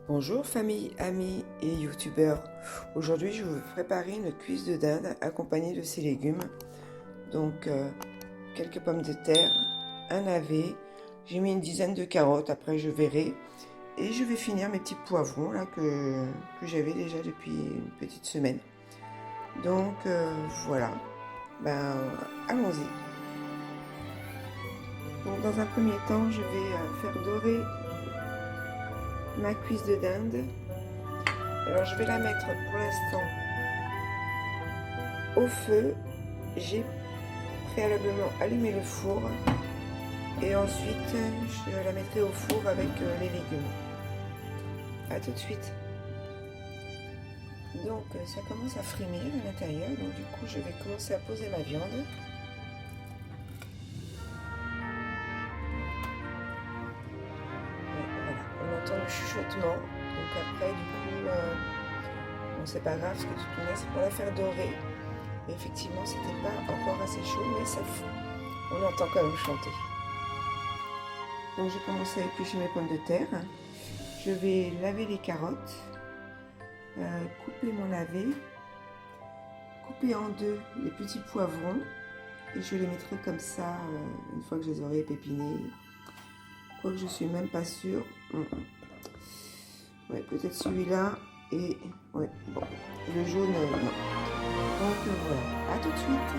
Bonjour famille, amis et youtubeurs. Aujourd'hui je vais vous préparer une cuisse de dinde accompagnée de ces légumes. Donc quelques pommes de terre, un navet, j'ai mis une dizaine de carottes, après je verrai. Et je vais finir mes petits poivrons là que j'avais déjà depuis une petite semaine. Donc voilà, allons-y. Donc dans un premier temps je vais faire dorer ma cuisse de dinde. Alors je vais la mettre pour l'instant au feu. J'ai préalablement allumé le four et ensuite je la mettrai au four avec les légumes. A tout de suite. Donc ça commence à frémir à l'intérieur, donc du coup je vais commencer à poser ma viande. Voilà, on entend le chuchotement, donc après du coup bon, c'est pas grave parce que de toute manière c'est pour la faire dorer. Et effectivement c'était pas encore assez chaud, mais ça on entend quand même chanter. Donc j'ai commencé à éplucher mes pommes de terre. Je vais laver les carottes, couper mon navet, couper en deux les petits poivrons et je les mettrai comme ça une fois que je les aurai épépinés. Quoique je suis même pas sûre. Ouais, peut-être celui-là et ouais, bon, le jaune non. Donc voilà, à tout de suite.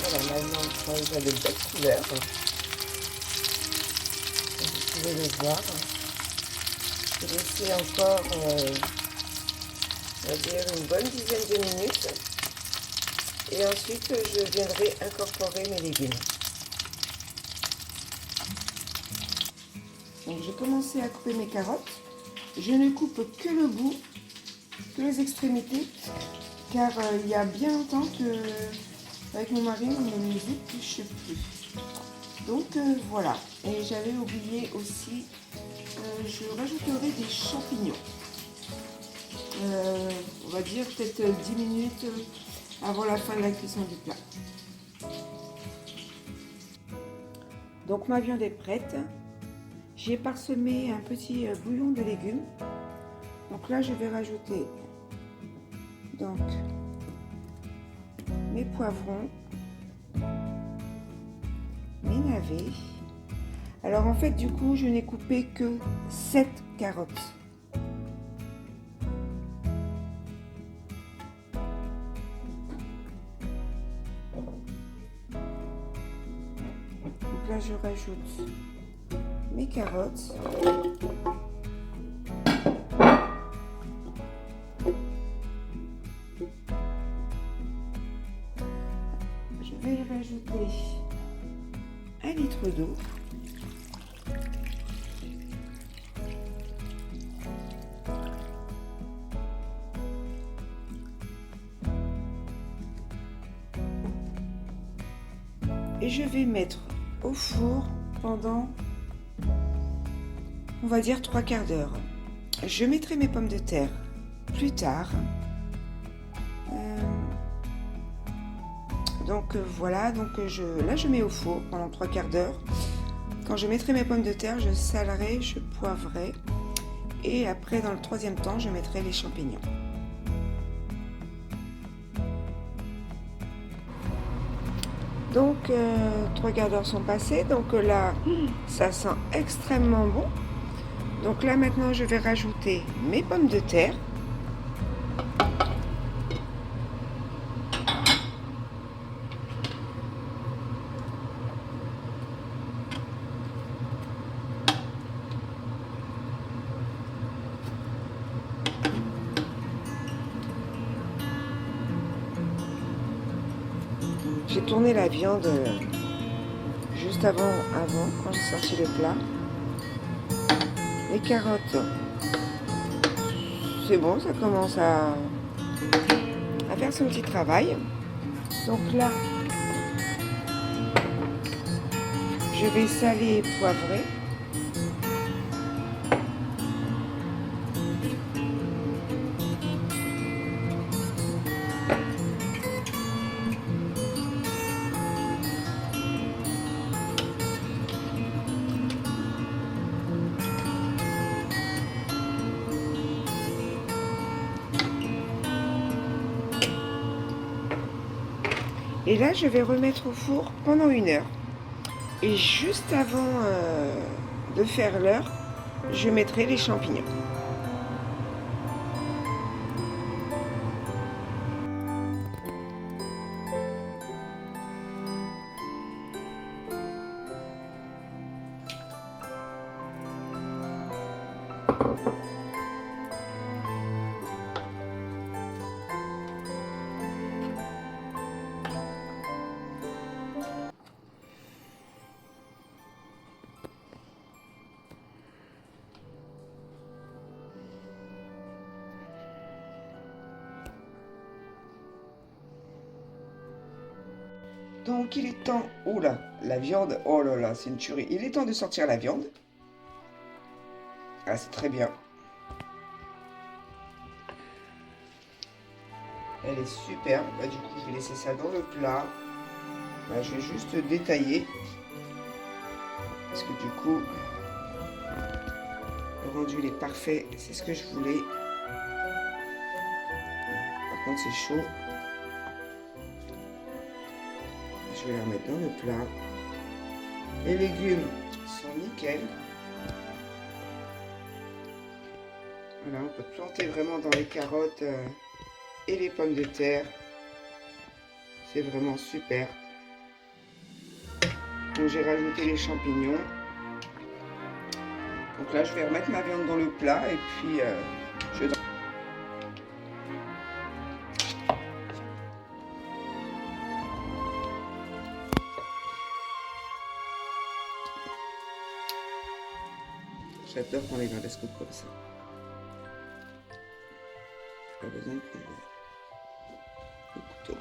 Voilà, maintenant je crois que j'ai de belles couleurs. Comme vous pouvez le voir. Je vais laisser encore, on va dire, une bonne dizaine de minutes. Et ensuite, je viendrai incorporer mes légumes. Donc, j'ai commencé à couper mes carottes. Je ne coupe que le bout, que les extrémités, car il y a bien longtemps que, avec mon mari, on ne les épluche plus. Donc, voilà. Et j'avais oublié aussi, je rajouterai des champignons. On va dire peut-être 10 minutes avant la fin de la cuisson du plat. Donc ma viande est prête. J'ai parsemé un petit bouillon de légumes. Donc là je vais rajouter donc mes poivrons, mes navets. Alors en fait du coup je n'ai coupé que 7 carottes. Là, je rajoute mes carottes. Je vais y rajouter 1 litre d'eau. Et je vais mettre au four pendant, on va dire, 3/4 d'heure. Je mettrai mes pommes de terre plus tard. Donc voilà, donc là je mets au four pendant 3/4 d'heure. Quand je mettrai mes pommes de terre, je salerai, je poivrerai. Et après, dans le troisième temps, je mettrai les champignons. Donc 3/4 d'heure sont passés, donc là ça sent extrêmement bon. Donc là maintenant je vais rajouter mes pommes de terre. J'ai tourné la viande juste avant quand j'ai sorti le plat. Les carottes, c'est bon, ça commence à faire son petit travail. Donc là, je vais saler et poivrer. Et là, je vais remettre au four pendant 1 heure. Et juste avant de faire l'heure, je mettrai les champignons. Donc il est temps, oula, la viande, oh là là, c'est une tuerie. Il est temps de sortir la viande. Ah, c'est très bien. Elle est superbe. Bah, du coup, je vais laisser ça dans le plat. Bah, je vais juste détailler. Parce que du coup, le rendu il est parfait. C'est ce que je voulais. Par contre, c'est chaud. Je vais la remettre dans le plat. Les légumes sont nickel. Voilà, on peut planter vraiment dans les carottes et les pommes de terre. C'est vraiment super. Donc j'ai rajouté les champignons. Donc là, je vais remettre ma viande dans le plat et puis j'adore quand les vins se coupent comme ça. Pas besoin de prendre le couteau.